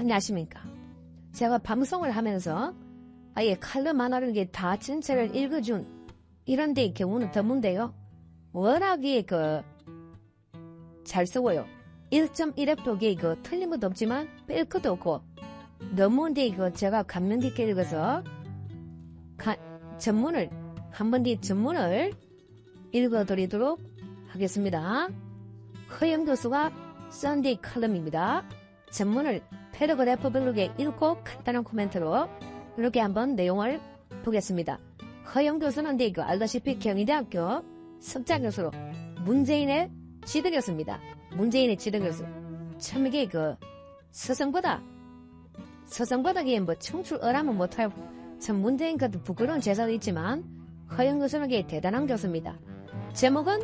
안녕하십니까. 제가 방송을 하면서 아예 칼럼 하나를 다 전체를 읽어준 이런 데의 경우는 드문데요. 워낙에 잘 쓰고요. 1.1획도 틀린 것도 없지만 뺄 것도 없고 너무인데 제가 감명 깊게 읽어서 전문을 한번 뒤 전문을 읽어드리도록 하겠습니다. 허영 교수가 썬데이 칼럼입니다. 전문을 패러그래프별로 읽고 간단한 코멘트로 이렇게 한번 내용을 보겠습니다. 허영 교수는 알다시피 경희대학교 석좌 교수로 문재인의 지도교수입니다. 문재인의 지도교수. 참 이게 서성보다 청출어라면 못할 참 문재인 같은 부끄러운 제사도 있지만 허영 교수는 대단한 교수입니다. 제목은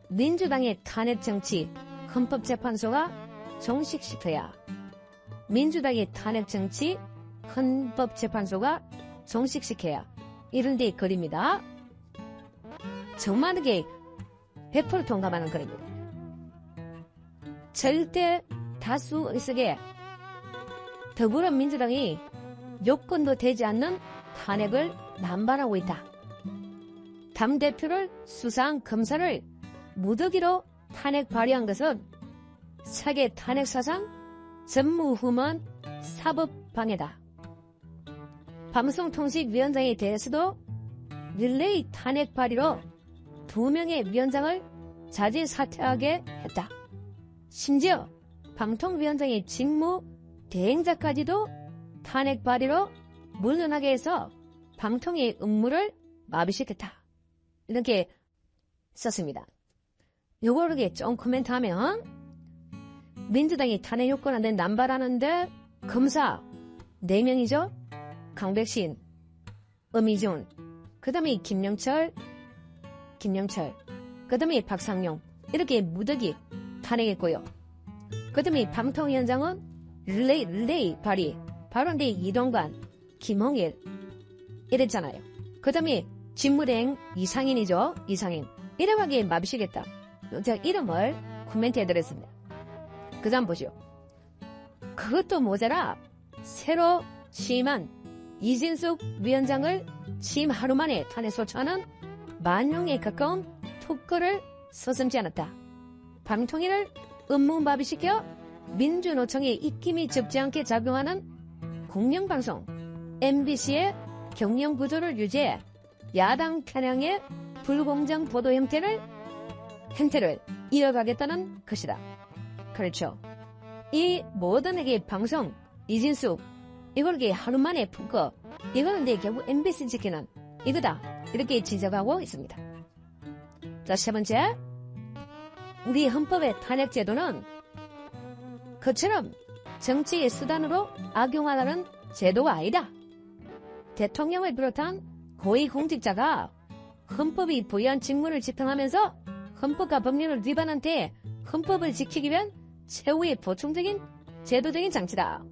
민주당의 탄핵 정치 헌법재판소가 종식시켜야. 민주당의 탄핵 정치 헌법재판소가 종식시켜야. 이런 데의 글입니다. 정말 이게 100% 동감하는 글입니다. 절대 다수 의석에 더불어민주당이 요건도 되지 않는 탄핵을 남발하고 있다. 당대표를 수사한 검사를 무더기로 탄핵 발의한 것은 세계 탄핵 사상 전무후무한 사법방해다. 방송통신위원장에 대해서도 릴레이 탄핵 발의로 2명의 위원장을 자진 사퇴하게 했다. 심지어 방통위원장의 직무 대행자까지도 탄핵 발의로 물러나게 해서 방통의 업무를 마비시켰다. 이렇게 썼습니다. 요거를 좀 코멘트하면 민주당이 탄핵 요건 안 된 남발하는데 검사 4명이죠. 강백신, 엄희준, 그 다음에 김영철, 그 다음에 박상용 이렇게 무더기 탄핵했고요. 그 다음에 방통위원장은 릴레이 발의 바로 이동관, 김홍일 이랬잖아요. 그 다음에 직무대행 이상인이죠. 이상인 이름하게 마비시겠다. 제가 이름을 코멘트해드렸습니다. 그 다음 보시오. 그것도 모자라 새로 취임한 이진숙 위원장을 취임 하루 만에 탄핵 소추하는 만용에 가까운 특허를 서슴지 않았다. 방통위를 업무마비시켜 민주노총의 입김이 적지 않게 작용하는 공영방송 MBC의 경영구조를 유지해 야당 편향의 불공정 보도 형태를 이어가겠다는 것이다. 그렇죠. 이 모든 방송 이진숙 이걸 하루 만에 풀고 이거는 결국 MBC 지키는 이거다. 이렇게 지적하고 있습니다. 자, 세 번째. 우리 헌법의 탄핵 제도는 그처럼 정치의 수단으로 악용하라는 제도가 아니다. 대통령을 비롯한 고위공직자가 헌법이 부여한 직무를 집행하면서 헌법과 법률을 위반한 때에 헌법을 지키기 위한 최후의 보충적인 제도적인 장치다.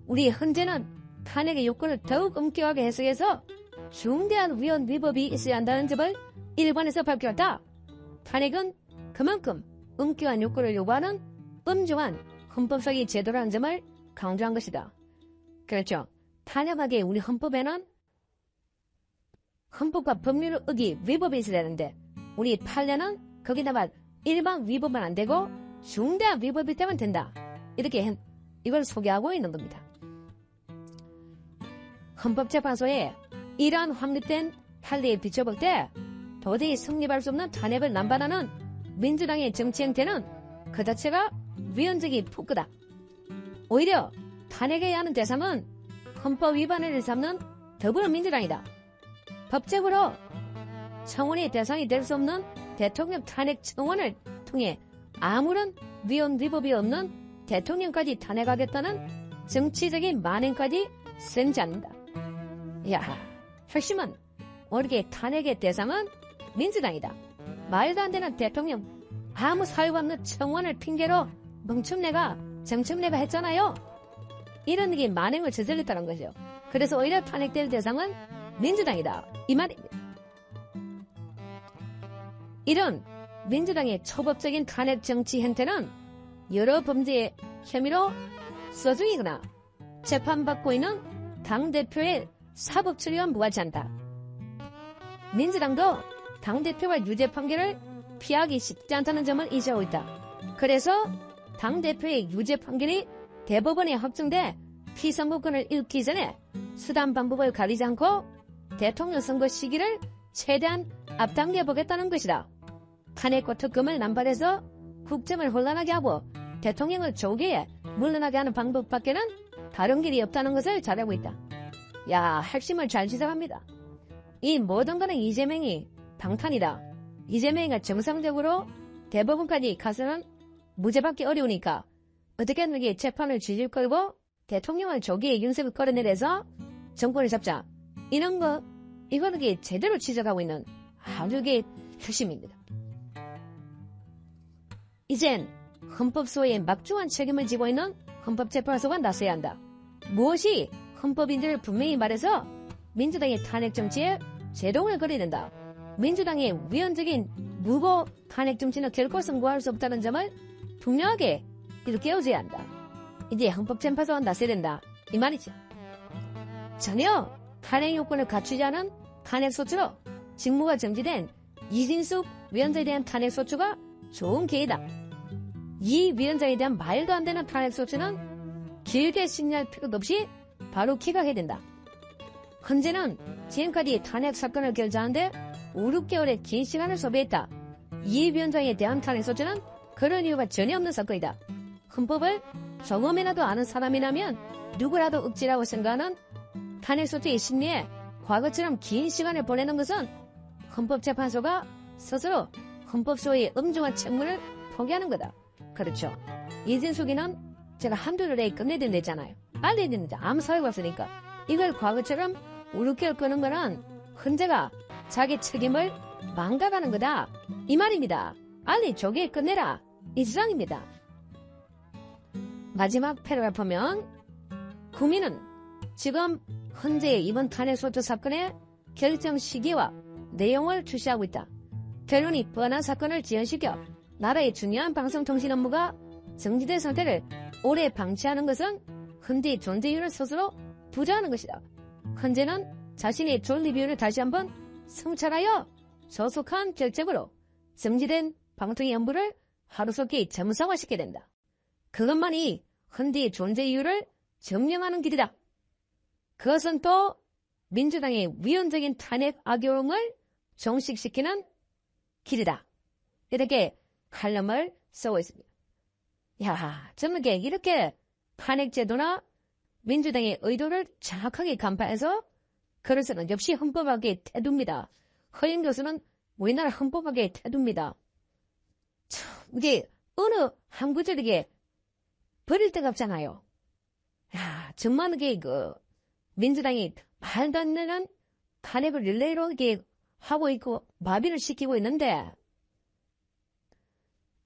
우리 헌재는 탄핵의 요건을 더욱 엄격하게 해석해서 중대한 위헌 위법이 있어야 한다는 점을 일관해서 밝혔다. 탄핵은 그만큼 엄격한 요건을 요구하는 엄중한 헌법적인 제도라는 점을 강조한 것이다. 그렇죠. 탄핵하게 우리 헌법에는 헌법과 법률을 어기 위법이 있어야 되는데 우리 판례는 거기다가 일반 위법은 안 되고 중대한 위법이 되면 된다. 이렇게 이걸 소개하고 있는 겁니다. 헌법재판소에 이러한 확립된 판례에 비춰볼 때 도저히 성립할 수 없는 탄핵을 남발하는 민주당의 정치 행태는 그 자체가 위헌적인 폭거다. 오히려 탄핵해야 하는 대상은 헌법 위반을 삼는 더불어민주당이다. 법적으로 청원의 대상이 될 수 없는 대통령 탄핵 청원을 통해 아무런 위헌 위법이 없는 대통령까지 탄핵하겠다는 정치적인 만행까지 생지 않는다. 야, 핵심은 우리의 탄핵의 대상은 민주당이다. 말도 안 되는 대통령 아무 사유 없는 청원을 핑계로 정청래가 했잖아요. 이런 게 만행을 저질렀다는 거죠. 그래서 오히려 탄핵될 대상은 민주당이다. 이 말입니다. 이런 민주당의 초법적인 탄핵 정치 행태는 여러 범죄에 혐의로 서중이거나 재판받고 있는 당대표의 사법처리와 무관하다. 민주당도 당대표와 유죄 판결을 피하기 쉽지 않다는 점을 인지하고 있다. 그래서 당대표의 유죄 판결이 대법원에 확정돼 피선거권을 잃기 전에 수단 방법을 가리지 않고 대통령 선거 시기를 최대한 앞당겨보겠다는 것이다. 탄핵과 특검을 남발해서 국정을 혼란하게 하고 대통령을 조기에 물러나게 하는 방법밖에는 다른 길이 없다는 것을 잘하고 있다. 야, 핵심을 잘 지적합니다. 이 모든 것은 이재명이 방탄이다. 이재명이가 정상적으로 대법원까지 가서는 무죄받기 어려우니까 어떻게든 이게 재판을 뒤질 걸고 대통령을 조기에 윤석을 끌어내려서 정권을 잡자. 이런 거, 이거는 이게 제대로 지적하고 있는 아주 이게 핵심입니다. 이젠 헌법 소외에 막중한 책임을 지고 있는 헌법재판소가 나서야 한다. 무엇이 헌법인지를 분명히 말해서 민주당의 탄핵 정치에 제동을 걸어야 된다. 민주당의 위헌적인 무고 탄핵 정치는 결코 성공할 수 없다는 점을 분명하게 일깨워줘야 한다. 이제 헌법재판소가 나서야 된다. 이 말이죠. 전혀 탄핵 요건을 갖추지 않은 탄핵소추로 직무가 정지된 이진숙 위원장에 대한 탄핵소추가 좋은 기회다. 이 위원장에 대한 말도 안 되는 탄핵소추는 길게 심리할 필요도 없이 바로 기각해야 된다. 헌재는 지금까지 탄핵 사건을 결정하는데 5, 6개월의 긴 시간을 소비했다. 이 위원장에 대한 탄핵소추는 그런 이유가 전혀 없는 사건이다. 헌법을 조금이라도 아는 사람이라면 누구라도 억지라고 생각하는 탄핵소추의 심리에 과거처럼 긴 시간을 보내는 것은 헌법재판소가 스스로 헌법소의 엄중한 책무를 포기하는 거다. 그렇죠. 이진숙이는 제가 한두 달에 끝내야 된다잖아요. 빨리 된다. 아무 사유가 없으니까. 이걸 과거처럼 5, 6개월 끄는 거는 헌재가 자기 책임을 망각하는 거다. 이 말입니다. 빨리 조기에 끝내라. 이 주장입니다. 마지막 패러를 보면 국민은 지금 헌재의 이번 탄핵소추 사건의 결정 시기와 내용을 주시하고 있다. 결론이 뻔한 사건을 지연시켜 나라의 중요한 방송통신 업무가 정지된 상태를 오래 방치하는 것은 헌재의 존재 이유를 스스로 부정하는 것이다. 헌재는 자신의 존립 이유를 다시 한번 성찰하여 조속한 결정으로 정지된 방통위 업무를 하루속히 정상화시켜야 된다. 그것만이 헌재의 존재 이유를 증명하는 길이다. 그것은 또 민주당의 위헌적인 탄핵 악용을 종식시키는 길이다. 이렇게 칼럼을 쓰고 있습니다. 야, 저는 이렇게 탄핵제도나 민주당의 의도를 정확하게 간파해서 그래서는 역시 헌법학의 태도입니다. 허영 교수는 우리나라 헌법학의 태도입니다. 참, 이게 어느 한 구절이게 버릴 데가 없잖아요. 야, 정말 이게 민주당이 말도 안 되는 탄핵을 릴레이로 이게 하고 있고 마비를 시키고 있는데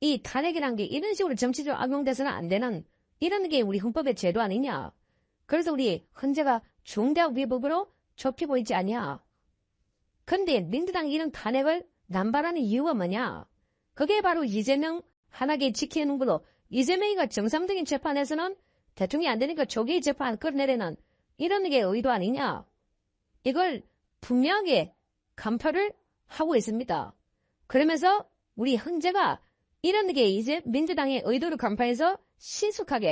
이 탄핵이란 게 이런 식으로 정치적으로 악용돼서는 안 되는 이런 게 우리 헌법의 제도 아니냐. 그래서 우리 헌재가 중대한 위법으로 좁히고 있지 않냐. 근데 민주당이 이런 탄핵을 남발하는 이유가 뭐냐. 그게 바로 이재명 하나게 지키는 걸로 이재명이가 정상적인 재판에서는 대통령이 안 되니까 조기 재판 끌어내려는 이런 게 의도 아니냐. 이걸 분명하게 간파를 하고 있습니다. 그러면서 우리 헌재가 이런 게 이제 민주당의 의도를 간파해서 신속하게